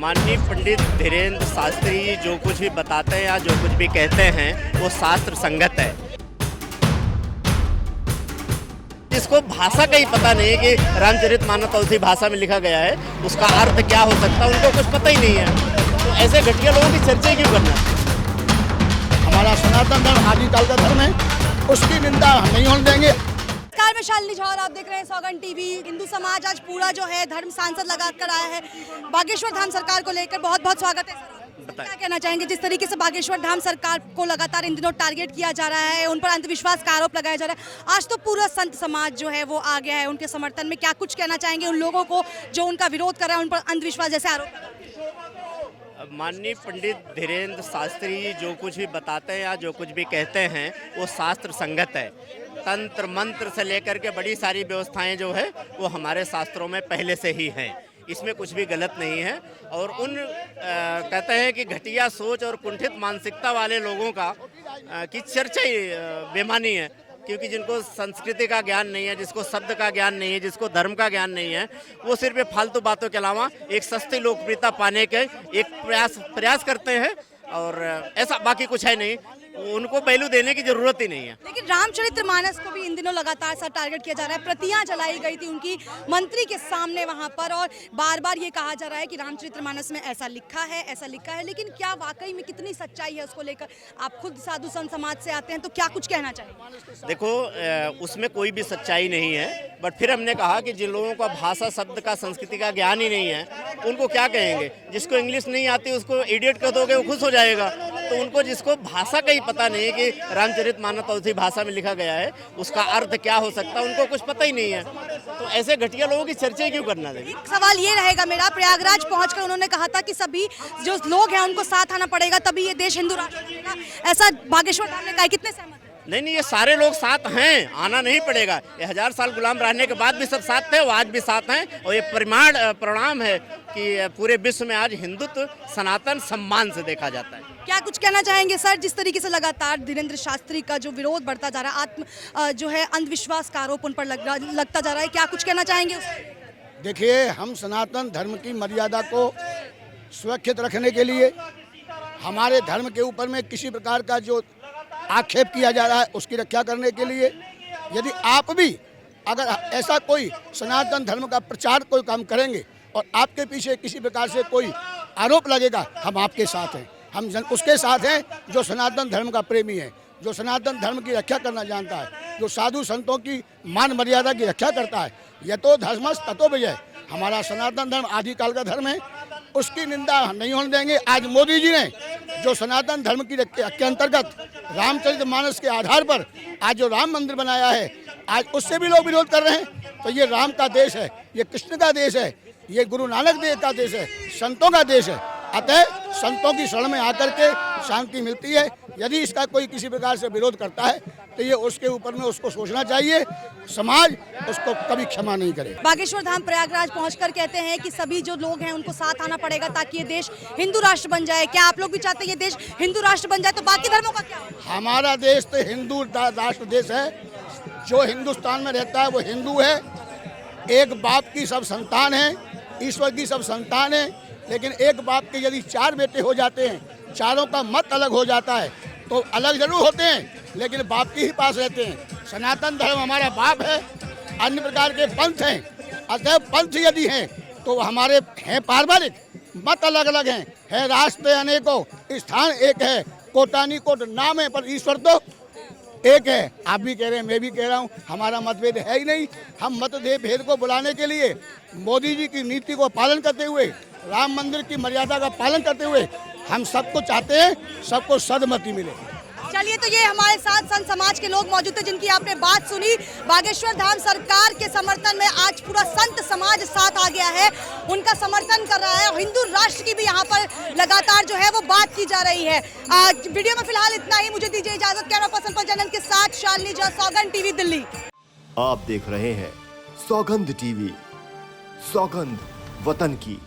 माननीय पंडित धीरेन्द्र शास्त्री जी जो कुछ भी बताते हैं या जो कुछ भी कहते हैं वो शास्त्र संगत है। जिसको भाषा का ही पता नहीं है कि रामचरितमानस कौन सी भाषा में लिखा गया है, उसका अर्थ क्या हो सकता है, उनको कुछ पता ही नहीं है। तो ऐसे घटिया लोगों की चर्चा क्यों करना। हमारा सनातन धर्म आदिकाल का धर्म है, उसकी निंदा हम नहीं होने देंगे। नमस्कार, मैं शालिनी झौर, आप देख रहे हैं सौगंध टीवी। हिंदू समाज आज पूरा जो है धर्म सांसद लगाकर आया है बागेश्वर धाम सरकार को लेकर। बहुत बहुत स्वागत है सर। क्या कहना चाहेंगे जिस तरीके से बागेश्वर धाम सरकार को लगातार इन दिनों टारगेट किया जा रहा है, उन पर अंधविश्वास का आरोप लगाया जा रहा है, आज तो पूरा संत समाज जो है वो आ गया है उनके समर्थन में। क्या कुछ कहना चाहेंगे उन लोगों को जो उनका विरोध कर रहे हैं, उन पर अंधविश्वास जैसे आरोप? माननीय पंडित धीरेन्द्र शास्त्री जी जो कुछ भी बताते हैं या जो कुछ भी कहते हैं वो शास्त्र संगत है। तंत्र मंत्र से लेकर के बड़ी सारी व्यवस्थाएं जो है वो हमारे शास्त्रों में पहले से ही हैं, इसमें कुछ भी गलत नहीं है। और उन कहते हैं कि घटिया सोच और कुंठित मानसिकता वाले लोगों का की चर्चा ही बेमानी है, क्योंकि जिनको संस्कृति का ज्ञान नहीं है, जिसको शब्द का ज्ञान नहीं है, जिसको धर्म का ज्ञान नहीं है, वो सिर्फ ये फालतू बातों के अलावा एक सस्ती लोकप्रियता पाने के एक प्रयास करते हैं और ऐसा बाकी कुछ है नहीं। उनको पहलू देने की जरूरत ही नहीं है। लेकिन रामचरितमानस को भी इन दिनों लगातार सा टारगेट किया जा रहा है। प्रतियां जलाई गई थी उनकी मंत्री के सामने वहां पर, और बार बार ये कहा जा रहा है कि रामचरितमानस में ऐसा लिखा है, लेकिन क्या वाकई में कितनी सच्चाई है उसको लेकर? आप खुद साधु संत समाज से आते हैं, तो क्या कुछ कहना चाहिए? देखो, उसमें कोई भी सच्चाई नहीं है, बट फिर हमने कहा कि जिन लोगों का भाषा शब्द का संस्कृति का ज्ञान ही नहीं है उनको क्या कहेंगे। जिसको इंग्लिश नहीं आती उसको इडियट कह दोगे, वो खुश हो जाएगा। तो उनको जिसको भाषा का ही पता नहीं कि रामचरितमानस कौन सी भाषा में लिखा गया है, उसका अर्थ क्या हो सकता है, उनको कुछ पता ही नहीं है। तो ऐसे घटिया लोगों की चर्चा क्यों करना है? सवाल ये रहेगा मेरा, प्रयागराज पहुंचकर उन्होंने कहा था कि सभी जो लोग हैं उनको साथ आना पड़ेगा, तभी ये देश हिंदू राष्ट्र बनेगा। ऐसा बागेश्वर धाम ने कहा, कितने सहमत? नहीं, ये सारे लोग साथ हैं, आना नहीं पड़ेगा। ये 1000 साल गुलाम रहने के बाद भी सब साथ थे, वो आज भी साथ हैं। और ये परिणाम है कि पूरे विश्व में आज हिंदुत्व सनातन सम्मान से देखा जाता है। क्या कुछ कहना चाहेंगे सर, जिस तरीके से लगातार धीरेन्द्र शास्त्री का जो विरोध बढ़ता जा रहा है, जो है अंधविश्वास का आरोप उन पर लगता जा रहा है, क्या कुछ कहना चाहेंगे? देखिए, हम सनातन धर्म की मर्यादा को सुरक्षित रखने के लिए, हमारे धर्म के ऊपर में किसी प्रकार का जो आक्षेप किया जा रहा है उसकी रक्षा करने के लिए, यदि आप भी अगर ऐसा कोई सनातन धर्म का प्रचार कोई काम करेंगे और आपके पीछे किसी प्रकार से कोई आरोप लगेगा, हम आपके साथ हैं। हम उसके साथ हैं जो सनातन धर्म का प्रेमी है, जो सनातन धर्म की रक्षा करना जानता है, जो साधु संतों की मान मर्यादा की रक्षा करता है। यतो धर्मस् ततो विजय। हमारा सनातन धर्म आदिकाल का धर्म है, उसकी निंदा नहीं होने देंगे। आज मोदी जी ने जो सनातन धर्म की के अंतर्गत रामचरितमानस के आधार पर आज जो राम मंदिर बनाया है, आज उससे भी लोग विरोध कर रहे हैं। तो ये राम का देश है, ये कृष्ण का देश है, ये गुरु नानक देव का देश है, संतों का देश है। अतः संतों की शरण में आकर के शांति मिलती है। यदि इसका कोई किसी प्रकार से विरोध करता है तो ये उसके ऊपर में उसको सोचना चाहिए, समाज उसको कभी क्षमा नहीं करे। बागेश्वर धाम प्रयागराज पहुंचकर कहते हैं कि सभी जो लोग हैं उनको साथ आना पड़ेगा ताकि ये देश हिंदू राष्ट्र बन जाए। क्या आप लोग भी चाहते हैं ये देश हिंदू राष्ट्र बन जाए? तो बाकी धर्मों का क्या? हमारा देश तो हिंदू राष्ट्र देश है। जो हिंदुस्तान में रहता है वो हिंदू है। एक बाप की सब संतान है, ईश्वर की सब संतान है। लेकिन एक बाप के यदि 4 बेटे हो जाते हैं, चारों का मत अलग हो जाता है, तो अलग जरूर होते हैं लेकिन बाप के ही पास रहते हैं। सनातन धर्म हमारा बाप है, अन्य प्रकार के पंथ हैं। अतः पंथ यदि हैं तो हमारे हैं पारंपरिक, मत अलग अलग हैं, है राष्ट्र अनेकों, स्थान एक है, कोटानी कोट नाम है, पर ईश्वर तो एक है। आप भी कह रहे हैं, मैं भी कह रहा हूँ, हमारा मतभेद है ही नहीं। हम मतभेद भेद को बुलाने के लिए मोदी जी की नीति को पालन करते हुए, राम मंदिर की मर्यादा का पालन करते हुए हम सबको चाहते हैं सबको सदमति मिले। चलिए, तो ये हमारे साथ संत समाज के लोग मौजूद थे जिनकी आपने बात सुनी। बागेश्वर धाम सरकार के समर्थन में आज पूरा संत समाज साथ आ गया है, उनका समर्थन कर रहा है। हिंदू राष्ट्र की भी यहाँ पर लगातार जो है वो बात की जा रही है। वीडियो में फिलहाल इतना ही, मुझे दीजिए इजाजत। कैमरा पर्सन पंचानन के साथ शालिनी झौर, सौगंध टीवी, दिल्ली। आप देख रहे हैं सौगंध टीवी, सौगंध वतन की।